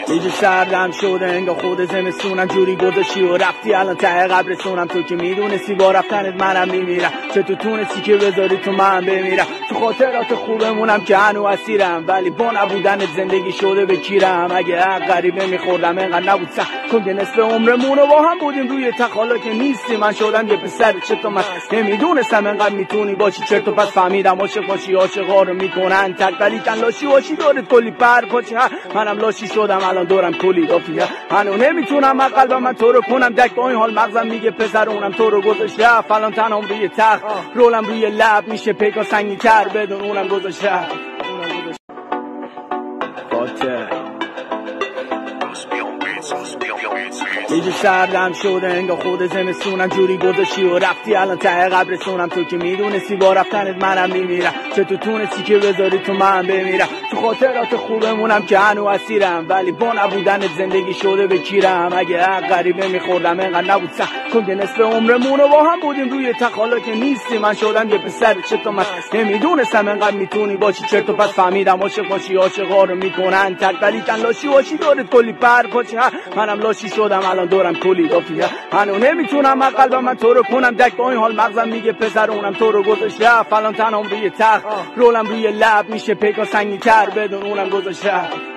ایجا سردم شده انگار خود زمستونم جوری گذاشتی و رفتی الان ته قبرستونم. تو که میدونستی با رفتنت منم میمیرم، چطور تونستی که بذاری تو من بمیرم؟ تو خاطرات خوبمونم که هنو اسیرم، ولی با نبودنت زندگی شده به کیرم. اگه حق غریبه میخوردم انقدر نبود سخت کن که نصف عمرمونو با هم بودیم روی تخت. حالا که نیستی من شدم یه پسر چطور من نمیدونستم انقدر میتونی باشی چرت و پس فهمیدم عاشق باشی عاشقا رو میکنن تک، ولی کن لاشی باشی دورت کلی پر پاچه. منم لاشی شدم الان دورم کلی دافیه، هنو نمیتونم از قلبم من تو رو کنم دک. با این حال مغزم میگه پسر اونم تو رو گذاشت رفت. الان تنم روی تخت رولم روی لب میشه پیکا سنگی تر بدون اونم گذاشت رفت. ایجا سردم شده انگار خود زمستونم جوری گذاشتی و رفتی الان ته قبرستونم. تو که میدونستی با رفتنت منم میمیرم، چطور تونستی که بذاری تو من بمیرم؟ تو خاطرات خوبمونم که هنو اسیرم، ولی با نبودنت زندگی شده به کیرم. اگه حق غریبه میخوردم انقدر نبود سخت کن که نصف عمرمونو با هم بودیم روی تخت. حالا که نیستی من شدم یه پسر چطور من نمیدونستم انقدر میتونی باشی چرت و پس فهمیدم عاشق باشی عاشقا رو میکنن تک، ولی کن لاشی باشی دورت کلی پر پاچه. منم لاشی شدم الان دورم کلی دافیه، هنو نمیتونم از قلبم من تو رو کنم دک. با این حال مغزم میگه پسر اونم تو رو گذاشت رفت. الان تنم روی تخت رولم روی لب میشه پیکا سنگی تر بدون اونم گذاشت رفت.